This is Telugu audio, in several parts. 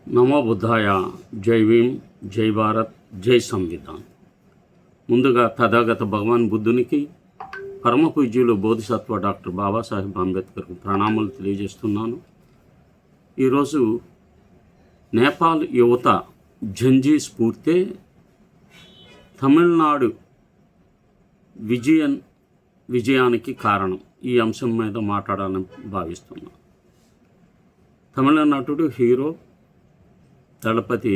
నమో బుద్ధాయ. జై భీమ్, జై భారత్, జై సంవిధాన్. ముందుగా తథాగత భగవాన్ బుద్ధునికి, పరమ పూజ్యులు బోధిసత్వ డాక్టర్ బాబాసాహెబ్ అంబేద్కర్కు ప్రణామాలు తెలియజేస్తున్నాను. ఈరోజు నేపాల్ యువత జంజీ స్ఫూర్తే తమిళనాడు విజయానికి కారణం. ఈ అంశం మీద మాట్లాడాలని భావిస్తున్నాను. తమిళ నటుడు, హీరో దళపతి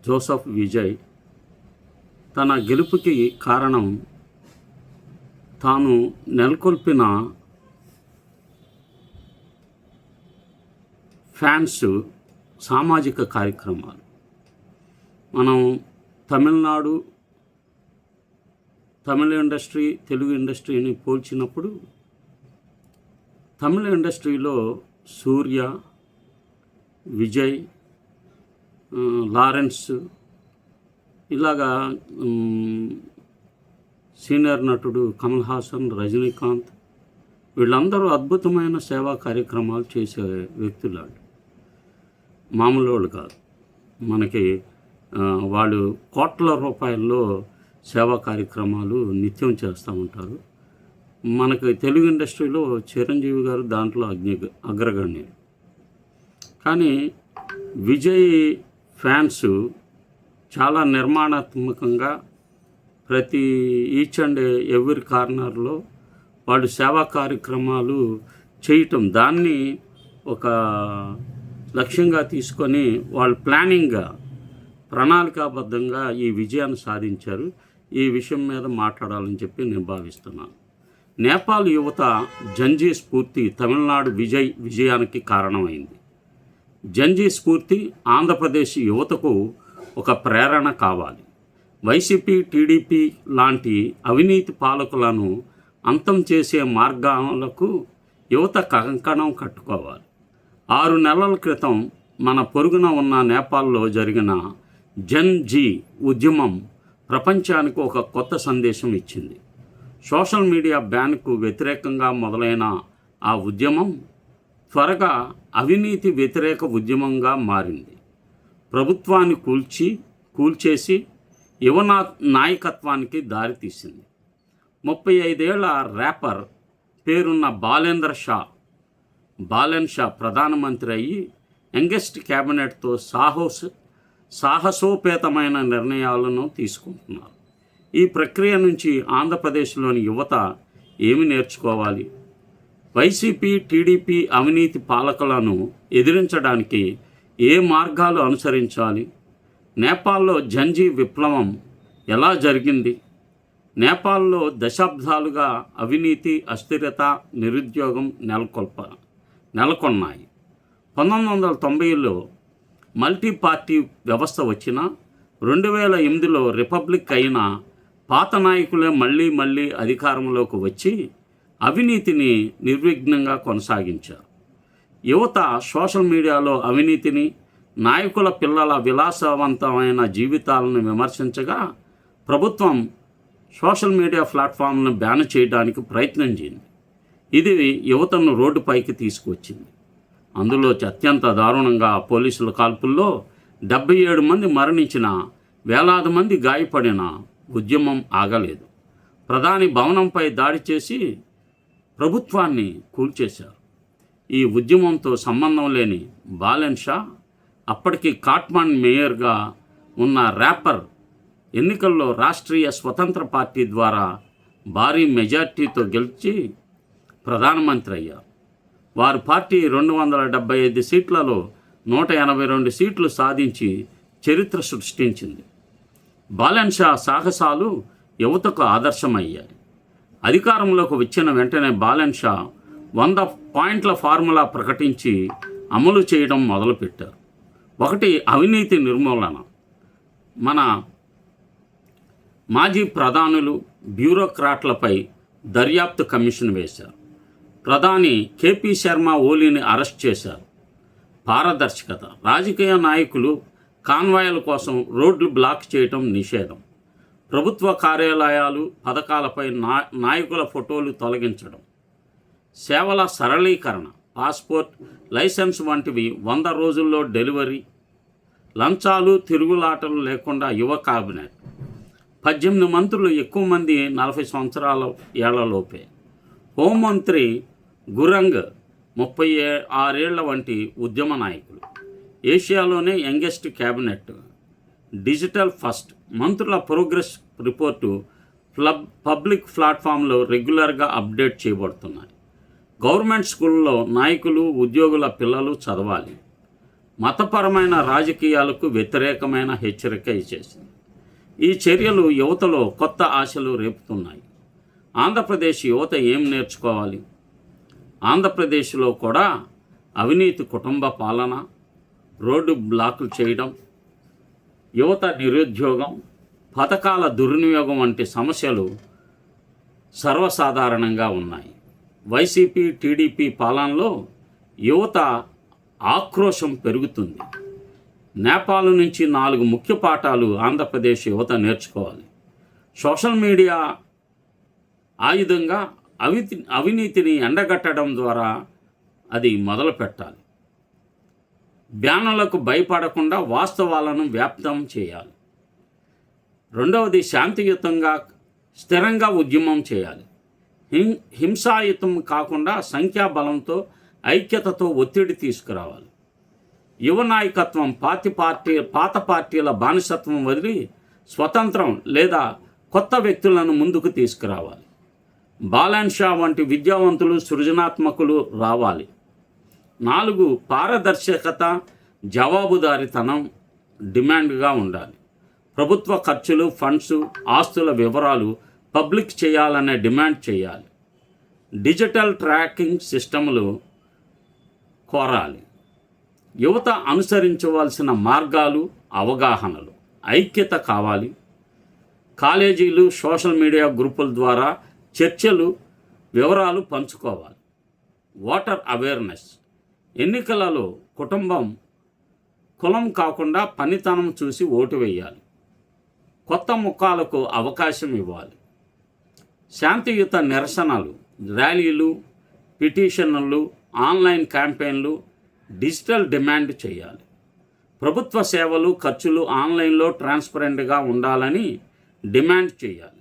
జోసెఫ్ విజయ్ తన గెలుపుకి కారణం తాను నెలకొల్పిన ఫ్యాన్స్ సామాజిక కార్యక్రమాలు. మనం తమిళ ఇండస్ట్రీ, తెలుగు ఇండస్ట్రీని పోల్చినప్పుడు తమిళ ఇండస్ట్రీలో సూర్య, విజయ్, లారెన్స్, ఇలాగా సీనియర్ నటుడు కమల్ హాసన్, రజనీకాంత్, వీళ్ళందరూ అద్భుతమైన సేవా కార్యక్రమాలు చేసే వ్యక్తులు. మామూలు వాళ్ళు కాదు. మనకి వాళ్ళు కోట్ల రూపాయల్లో సేవా కార్యక్రమాలు నిత్యం చేస్తూ ఉంటారు. మనకి తెలుగు ఇండస్ట్రీలో చిరంజీవి గారు దాంట్లో అగ్రగణ్యులు. కానీ విజయ్ ఫ్యాన్స్ చాలా నిర్మాణాత్మకంగా ప్రతి ఈచ్ అండ్ ఎవ్రీ కార్నర్లో వాళ్ళు సేవా కార్యక్రమాలు చేయటం, దాన్ని ఒక లక్ష్యంగా తీసుకొని వాళ్ళు ప్రణాళికాబద్ధంగా ఈ విజయాన్ని సాధించారు. ఈ విషయం మీద మాట్లాడాలని చెప్పి నేను భావిస్తున్నాను. నేపాల్ యువత జంజీ స్ఫూర్తి తమిళనాడు విజయానికి కారణమైంది. జంజీ స్ఫూర్తి ఆంధ్రప్రదేశ్ యువతకు ఒక ప్రేరణ కావాలి. వైసీపీ, టీడీపీ లాంటి అవినీతి పాలకులను అంతం చేసే మార్గాలకు యువత కంకణం కట్టుకోవాలి. 6 నెలల క్రితం మన పొరుగున ఉన్న నేపాల్లో జరిగిన జంజీ ఉద్యమం ప్రపంచానికి ఒక కొత్త సందేశం ఇచ్చింది. సోషల్ మీడియా బ్యాన్కు వ్యతిరేకంగా మొదలైన ఆ ఉద్యమం త్వరగా అవినీతి వ్యతిరేక ఉద్యమంగా మారింది. ప్రభుత్వాన్ని కూల్చేసి యువ నాయకత్వానికి దారితీసింది. 35 ఏళ్ల ర్యాపర్ పేరున్న బాలెన్ షా ప్రధానమంత్రి అయ్యి యంగెస్ట్ క్యాబినెట్తో సాహసోపేతమైన నిర్ణయాలను తీసుకుంటున్నారు. ఈ ప్రక్రియ నుంచి ఆంధ్రప్రదేశ్లోని యువత ఏమి నేర్చుకోవాలి? వైసీపీ, టీడీపీ అవినీతి పాలకులను ఎదిరించడానికి ఏ మార్గాలు అనుసరించాలి? నేపాల్లో జంజీ విప్లవం ఎలా జరిగింది? నేపాల్లో దశాబ్దాలుగా అవినీతి, అస్థిరత, నిరుద్యోగం నెలకొన్నాయి. 1990లో మల్టీ పార్టీ వ్యవస్థ వచ్చినా 2008లో రిపబ్లిక్ అయిన పాత నాయకులే మళ్ళీ అధికారంలోకి వచ్చి అవినీతిని నిర్విఘ్నంగా కొనసాగించారు. యువత సోషల్ మీడియాలో అవినీతిని, నాయకుల పిల్లల విలాసవంతమైన జీవితాలను విమర్శించగా ప్రభుత్వం సోషల్ మీడియా ప్లాట్ఫామ్లను బ్యాన్ చేయడానికి ప్రయత్నించింది. ఇది యువతను రోడ్డుపైకి తీసుకువచ్చింది. అందులో అత్యంత దారుణంగా పోలీసుల కాల్పుల్లో 77 మంది మరణించిన, వేలాది మంది గాయపడిన ఉద్యమం ఆగలేదు. ప్రధాని భవనంపై దాడి చేసి ప్రభుత్వాన్ని కూల్చేశారు. ఈ ఉద్యమంతో సంబంధం లేని బాలెన్ షా, అప్పటికి కాట్మండ్ మేయర్గా ఉన్న ర్యాపర్, ఎన్నికల్లో రాష్ట్రీయ స్వతంత్ర పార్టీ ద్వారా భారీ మెజార్టీతో గెలిచి ప్రధానమంత్రి అయ్యారు. వారి పార్టీ 275 సీట్లలో 182 సీట్లు సాధించి చరిత్ర సృష్టించింది. బాలెన్ షా సాహసాలు యువతకు ఆదర్శమయ్యాయి. అధికారంలోకి వచ్చిన వెంటనే బాలెన్ షా 100 పాయింట్ల ఫార్ములా ప్రకటించి అమలు చేయడం మొదలుపెట్టారు. 1. అవినీతి నిర్మూలన. మన మాజీ ప్రధానులు, బ్యూరోక్రాట్లపై దర్యాప్తు కమిషన్ వేశారు. ప్రధాని కేపీ శర్మ ఓలీని అరెస్ట్ చేశారు. పారదర్శకత. రాజకీయ నాయకులు కాన్వాయ్ల కోసం రోడ్లు బ్లాక్ చేయడం నిషేధం. ప్రభుత్వ కార్యాలయాలు, పథకాలపై నాయకుల ఫోటోలు తొలగించడం. సేవల సరళీకరణ. పాస్పోర్ట్, లైసెన్స్ వంటివి 100 రోజుల్లో డెలివరీ, లంచాలు తిరుగులాటలు లేకుండా యువ కేబినెట్. 18 మంత్రులు, ఎక్కువ మంది 40 సంవత్సరాల ఏళ్లలోపే. హోంమంత్రి గురంగ్ 36 ఏళ్ల వంటి ఉద్యమ నాయకులు. ఏషియాలోనే యంగెస్ట్ క్యాబినెట్. Digital first. మంత్రుల ప్రోగ్రెస్ రిపోర్టు పబ్లిక్ ప్లాట్ఫామ్లో రెగ్యులర్గా అప్డేట్ చేయబడుతున్నాయి. గవర్నమెంట్ స్కూల్లో నాయకులు, ఉద్యోగుల పిల్లలు చదవాలి. మతపరమైన రాజకీయాలకు వ్యతిరేకమైన హెచ్చరిక ఇచ్చేసింది. ఈ చర్యలు యువతలో కొత్త ఆశలు రేపుతున్నాయి. ఆంధ్రప్రదేశ్ యువత ఏం నేర్చుకోవాలి? ఆంధ్రప్రదేశ్లో కూడా అవినీతి, కుటుంబ పాలన, రోడ్డు బ్లాకులు చేయడం, యువత నిరుద్యోగం, పథకాల దుర్వినియోగం వంటి సమస్యలు సర్వసాధారణంగా ఉన్నాయి. వైసీపీ, టీడీపీ పాలనలో యువత ఆక్రోశం పెరుగుతుంది. నేపాల్ నుంచి 4 ముఖ్య పాఠాలు ఆంధ్రప్రదేశ్ యువత నేర్చుకోవాలి. సోషల్ మీడియా ఆయుధంగా అవినీతిని ఎండగట్టడం ద్వారా అది మొదలు పెట్టాలి. బ్యానర్లకు భయపడకుండా వాస్తవాలను వ్యాప్తం చేయాలి. రెండవది, శాంతియుతంగా స్థిరంగా ఉద్యమం చేయాలి. హింసాయుతం కాకుండా సంఖ్యాబలంతో, ఐక్యతతో ఒత్తిడి తీసుకురావాలి. యువ నాయకత్వం పాత పార్టీల బానిసత్వం వదిలి స్వతంత్రం లేదా కొత్త వ్యక్తులను ముందుకు తీసుకురావాలి. బాలన్ షా వంటి విద్యావంతులు, సృజనాత్మకులు రావాలి. 4, పారదర్శకత, జవాబుదారీతనం డిమాండ్గా ఉండాలి. ప్రభుత్వ ఖర్చులు, ఫండ్స్, ఆస్తుల వివరాలు పబ్లిక్ చేయాలనే డిమాండ్ చేయాలి. డిజిటల్ ట్రాకింగ్ సిస్టములు కోరాలి. యువత అనుసరించవలసిన మార్గాలు, అవగాహనలు, ఐక్యత కావాలి. కాలేజీలు, సోషల్ మీడియా గ్రూపుల ద్వారా చర్చలు, వివరాలు పంచుకోవాలి. Voter awareness. ఎన్నికలలో కులం కాకుండా పనితనం చూసి ఓటు వేయాలి. కొత్త ముఖాలకు అవకాశం ఇవ్వాలి. శాంతియుత నిరసనలు, ర్యాలీలు, పిటిషన్లు, ఆన్లైన్ క్యాంపెయిన్లు, డిజిటల్ డిమాండ్ చేయాలి. ప్రభుత్వ సేవలు, ఖర్చులు ఆన్లైన్లో ట్రాన్స్పరెంట్గా ఉండాలని డిమాండ్ చేయాలి.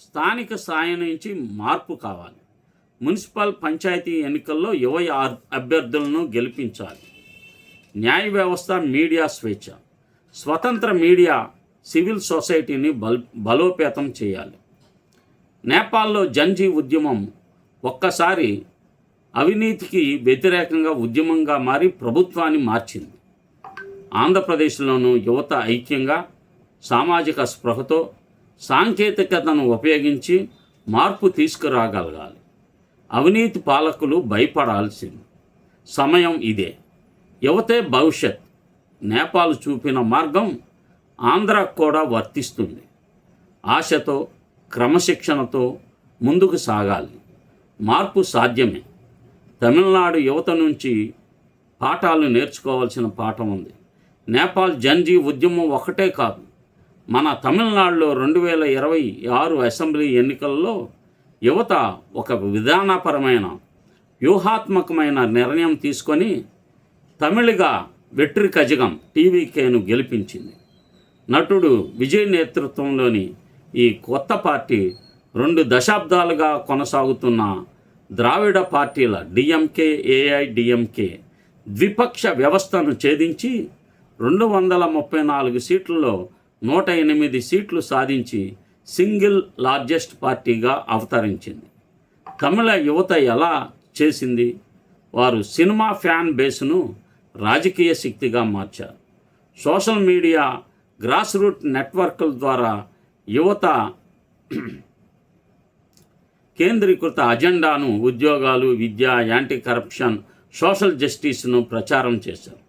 స్థానిక స్థాయి నుంచి మార్పు కావాలి. మున్సిపల్, పంచాయతీ ఎన్నికల్లో యువ అభ్యర్థులను గెలిపించాలి. న్యాయ వ్యవస్థ, మీడియా స్వేచ్ఛ. స్వతంత్ర మీడియా, సివిల్ సొసైటీని బలోపేతం చేయాలి. నేపాల్లో జంజీ ఉద్యమం ఒక్కసారి అవినీతికి వ్యతిరేకంగా ఉద్యమంగా మారి ప్రభుత్వాన్ని మార్చింది. ఆంధ్రప్రదేశ్లోనూ యువత ఐక్యంగా, సామాజిక స్పృహతో, సాంకేతికతను ఉపయోగించి మార్పు తీసుకురాగలగాలి. అవినీతి పాలకులు భయపడాల్సింది సమయం ఇదే. యువతే భవిష్యత్. నేపాల్ చూపిన మార్గం ఆంధ్రాకు కూడా వర్తిస్తుంది. ఆశతో, క్రమశిక్షణతో ముందుకు సాగాలి. మార్పు సాధ్యమే. తమిళనాడు యువత నుంచి పాఠాలు నేర్చుకోవాల్సిన పాఠం ఉంది. నేపాల్ జంజీ ఉద్యమం ఒకటే కాదు, మన తమిళనాడులో 2026 అసెంబ్లీ ఎన్నికల్లో యువత ఒక విధానపరమైన, వ్యూహాత్మకమైన నిర్ణయం తీసుకొని తమిళగా వెట్రి కజగం టీవీకేను గెలిపించింది. నటుడు విజయ్ నేతృత్వంలోని ఈ కొత్త పార్టీ 2 దశాబ్దాలుగా కొనసాగుతున్న ద్రావిడ పార్టీల డిఎంకే, ఏఐడిఎంకే ద్విపక్ష వ్యవస్థను ఛేదించి 234 సీట్లలో 108 సీట్లు సాధించి సింగిల్ లార్జెస్ట్ పార్టీగా అవతరించింది. తమిళ యువత ఎలా చేసింది? వారు సినిమా ఫ్యాన్ బేస్ను రాజకీయ శక్తిగా మార్చారు. సోషల్ మీడియా, గ్రాస్ రూట్ నెట్వర్క్ల ద్వారా యువత కేంద్రీకృత అజెండాను, ఉద్యోగాలు, విద్య, యాంటీ కరప్షన్, సోషల్ జస్టిస్ను ప్రచారం చేశారు.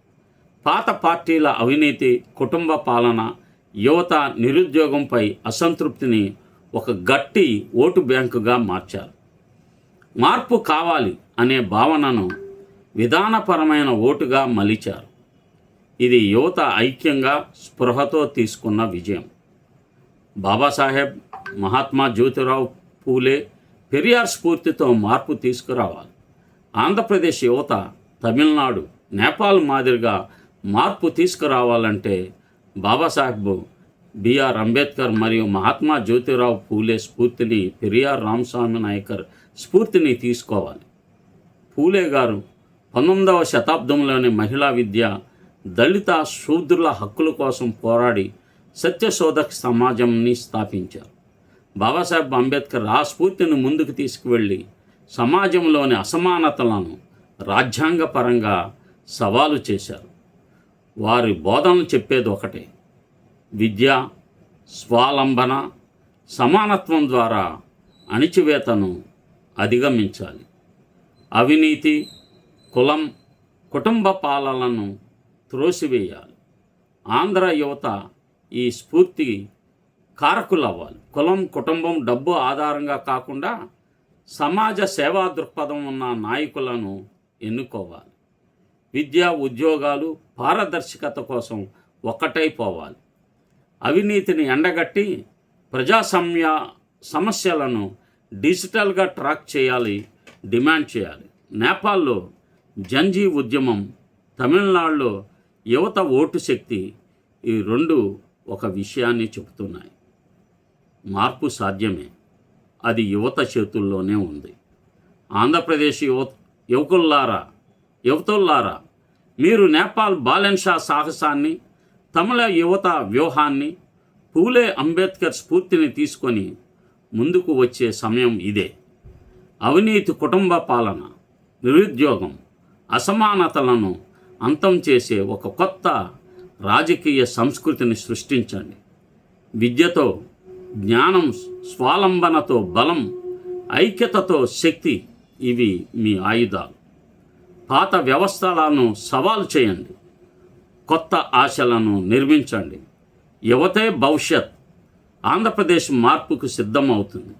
పాత పార్టీల అవినీతి, కుటుంబ పాలన, యువత నిరుద్యోగంపై అసంతృప్తిని ఒక గట్టి ఓటు బ్యాంకుగా మార్చారు. మార్పు కావాలి అనే భావనను విధానపరమైన ఓటుగా మలిచారు. ఇది యువత ఐక్యంగా, స్పృహతో తీసుకున్న విజయం. బాబాసాహెబ్, మహాత్మా జ్యోతిరావు పూలే, పెరియార్ స్ఫూర్తితో మార్పు తీసుకురావాలి. ఆంధ్రప్రదేశ్ యువత తమిళనాడు, నేపాల్ మాదిరిగా మార్పు తీసుకురావాలంటే బాబాసాహెబ్ బిఆర్ అంబేద్కర్ మరియు మహాత్మా జ్యోతిరావు పూలే స్ఫూర్తిని, పెరియార్ రామస్వామి నాయకర్ స్ఫూర్తిని తీసుకోవాలి. పూలే గారు 19వ శతాబ్దంలోని మహిళా విద్య, దళిత శూద్రుల హక్కుల కోసం పోరాడి సత్యశోధక సమాజంని స్థాపించారు. బాబాసాహెబ్ అంబేద్కర్ ఆ స్ఫూర్తిని ముందుకు తీసుకువెళ్ళి సమాజంలోని అసమానతలను రాజ్యాంగపరంగా సవాలు చేశారు. వారి బోధనలు చెప్పేది ఒకటే: విద్య, స్వాలంబన, సమానత్వం ద్వారా అణిచివేతను అధిగమించాలి. అవినీతి, కులం, కుటుంబ పాలనను త్రోసివేయాలి. ఆంధ్ర యువత ఈ స్ఫూర్తి కారకులవ్వాలి. కులం, కుటుంబం, డబ్బు ఆధారంగా కాకుండా సమాజ సేవా దృక్పథం ఉన్న నాయకులను ఎన్నుకోవాలి. విద్య, ఉద్యోగాలు, పారదర్శకత కోసం ఒక్కటైపోవాలి. అవినీతిని ఎండగట్టి సమస్యలను డిజిటల్గా ట్రాక్ చేయాలి, డిమాండ్ చేయాలి. నేపాల్లో జంజీ ఉద్యమం, తమిళనాడులో యువత ఓటు శక్తి, ఈ రెండు ఒక విషయాన్ని చెబుతున్నాయి: మార్పు సాధ్యమే, అది యువత చేతుల్లోనే ఉంది. ఆంధ్రప్రదేశ్ యువతుల్లారా, మీరు నేపాల్ బాలెన్ షా సాహసాన్ని, తమిళ యువత వ్యూహాన్ని, పూలే అంబేద్కర్ స్ఫూర్తిని తీసుకొని ముందుకు వచ్చే సమయం ఇదే. అవినీతి, కుటుంబ పాలన, నిరుద్యోగం, అసమానతలను అంతం చేసే ఒక కొత్త రాజకీయ సంస్కృతిని సృష్టించండి. విద్యతో జ్ఞానం, స్వాలంబనతో బలం, ఐక్యతతో శక్తి, ఇవి మీ ఆయుధాలు. పాత వ్యవస్థలను సవాలు చేయండి, కొత్త ఆశలను నిర్మించండి. యువతే భవిష్యత్. ఆంధ్రప్రదేశ్ మార్పుకు సిద్ధమవుతుంది.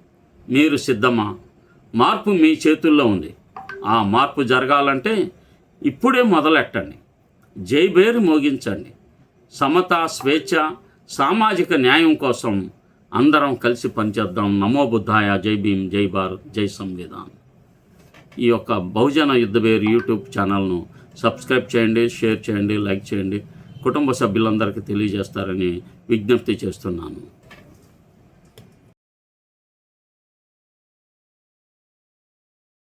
మీరు సిద్ధమా? మార్పు మీ చేతుల్లో ఉంది. ఆ మార్పు జరగాలంటే ఇప్పుడే మొదలెట్టండి. జైబేరి మోగించండి. సమత, స్వేచ్ఛ, సామాజిక న్యాయం కోసం అందరం కలిసి పనిచేద్దాం. నమో బుద్ధాయ. జై భీమ్, జై భారత్, జై సంవిధాన్. ఈ యొక్క బహుజన యుద్ధబేరి యూట్యూబ్ ఛానల్ను సబ్స్క్రైబ్ చేయండి, షేర్ చేయండి, లైక్ చేయండి. కుటుంబ సభ్యులందరికీ తెలియజేస్తారని విజ్ఞప్తి చేస్తున్నాను.